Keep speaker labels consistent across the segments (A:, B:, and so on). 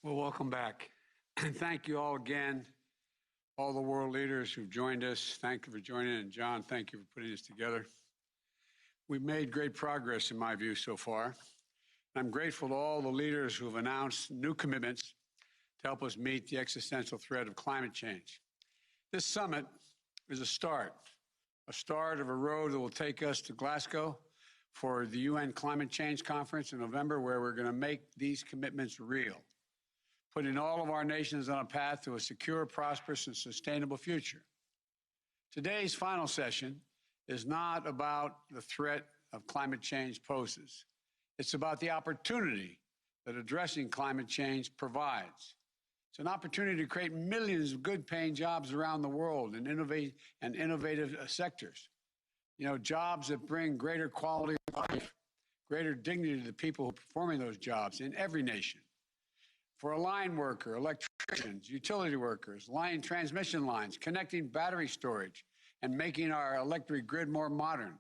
A: Well, welcome back. Thank you all again, all the world leaders who've joined us. Thank you for joining, and John, thank you for putting this together. We've made great progress, in my view, so far. I'm grateful to all the leaders who have announced new commitments to help us meet the existential threat of climate change. This summit is a start of a road that will take us to Glasgow for the UN Climate Change Conference in November, where we're going to make these commitments real, putting all of our nations on a path to a secure, prosperous, and sustainable future. Today's final session is not about the threat of climate change poses. It's about the opportunity that addressing climate change provides. It's an opportunity to create millions of good-paying jobs around the world in innovative sectors. Jobs that bring greater quality of life, greater dignity to the people who are performing those jobs in every nation. For a line worker, electricians, utility workers, line transmission lines, connecting battery storage, and making our electric grid more modern.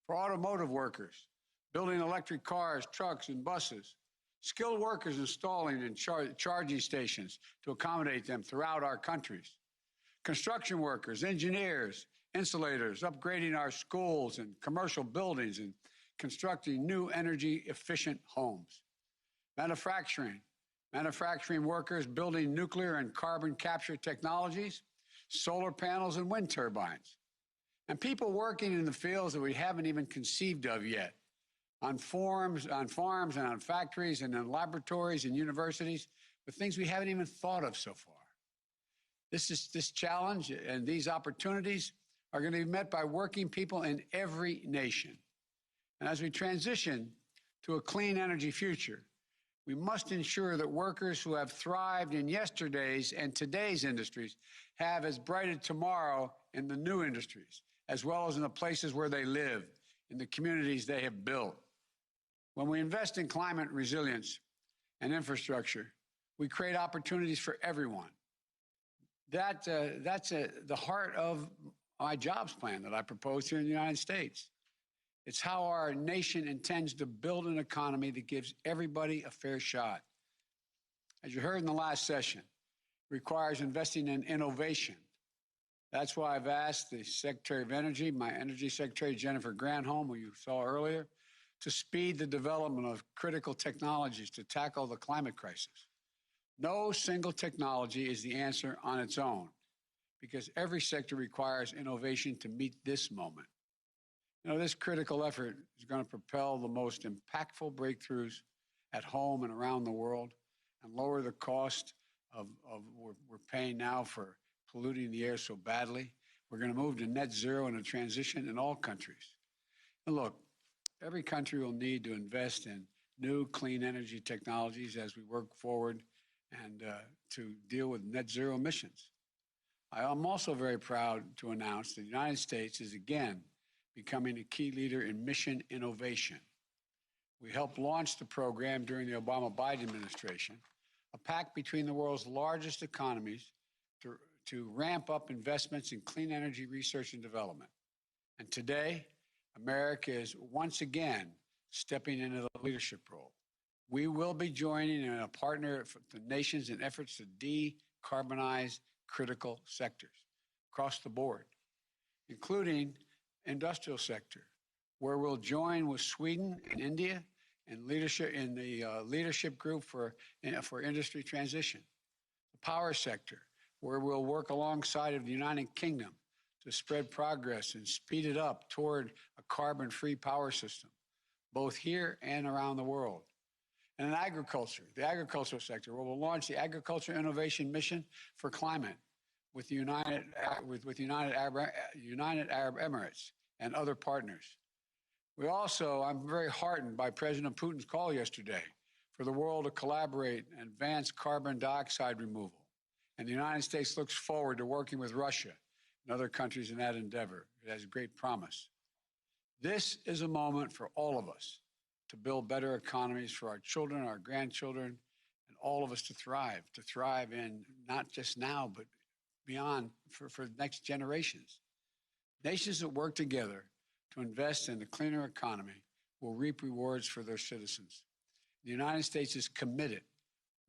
A: For automotive workers, building electric cars, trucks, and buses. Skilled workers installing and charging stations to accommodate them throughout our countries. Construction workers, engineers, insulators, upgrading our schools and commercial buildings and constructing new energy-efficient homes. Manufacturing workers building nuclear and carbon capture technologies, solar panels and wind turbines. And people working in the fields that we haven't even conceived of yet, on farms and on factories and in laboratories and universities, with things we haven't even thought of so far. This challenge and these opportunities are going to be met by working people in every nation. And as we transition to a clean energy future, we must ensure that workers who have thrived in yesterday's and today's industries have as bright a tomorrow in the new industries, as well as in the places where they live, in the communities they have built. When we invest in climate resilience and infrastructure, we create opportunities for everyone. That's the heart of my jobs plan that I proposed here in the United States. It's how our nation intends to build an economy that gives everybody a fair shot. As you heard in the last session, it requires investing in innovation. That's why I've asked the Secretary of Energy, my Energy Secretary, Jennifer Granholm, who you saw earlier, to speed the development of critical technologies to tackle the climate crisis. No single technology is the answer on its own, because every sector requires innovation to meet this moment. This critical effort is going to propel the most impactful breakthroughs at home and around the world and lower the cost of we're paying now for polluting the air so badly. We're going to move to net zero and a transition in all countries. And look, every country will need to invest in new clean energy technologies as we work forward and to deal with net zero emissions. I am also very proud to announce that the United States is again becoming a key leader in mission innovation. We helped launch the program during the Obama-Biden administration, a pact between the world's largest economies to ramp up investments in clean energy research and development. And today, America is once again stepping into the leadership role. We will be joining in a partner for the nations in efforts to decarbonize critical sectors across the board, including industrial sector, where we'll join with Sweden and India in leadership in the leadership group for industry transition. The power sector, where we'll work alongside of the United Kingdom to spread progress and speed it up toward a carbon-free power system, both here and around the world. And in agriculture, the agricultural sector, where we'll launch the Agriculture Innovation Mission for Climate with the United Arab Emirates and other partners. I'm very heartened by President Putin's call yesterday for the world to collaborate and advance carbon dioxide removal. And the United States looks forward to working with Russia and other countries in that endeavor. It has great promise. This is a moment for all of us to build better economies for our children, our grandchildren, and all of us to thrive in not just now, but beyond for the next generations. Nations that work together to invest in a cleaner economy will reap rewards for their citizens. The United States is committed.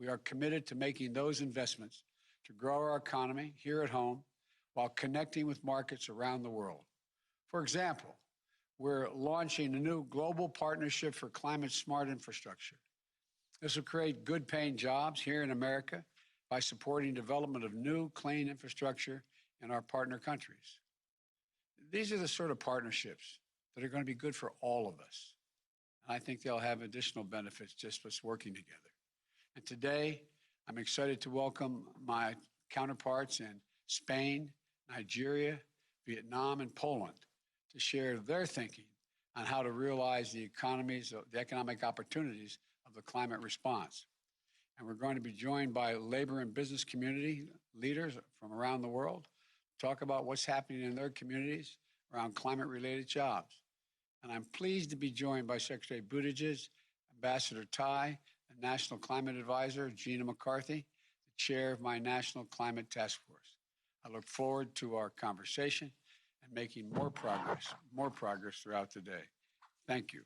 A: We are committed to making those investments to grow our economy here at home while connecting with markets around the world. For example, we're launching a new global partnership for climate smart infrastructure. This will create good paying jobs here in America by supporting development of new clean infrastructure in our partner countries. These are the sort of partnerships that are going to be good for all of us. And I think they'll have additional benefits just us working together. And today, I'm excited to welcome my counterparts in Spain, Nigeria, Vietnam, and Poland to share their thinking on how to realize the economic opportunities of the climate response. And we're going to be joined by labor and business community leaders from around the world to talk about what's happening in their communities around climate-related jobs. And I'm pleased to be joined by Secretary Buttigieg, Ambassador Tai, the National Climate Advisor, Gina McCarthy, the chair of my National Climate Task Force. I look forward to our conversation and making more progress throughout the day. Thank you.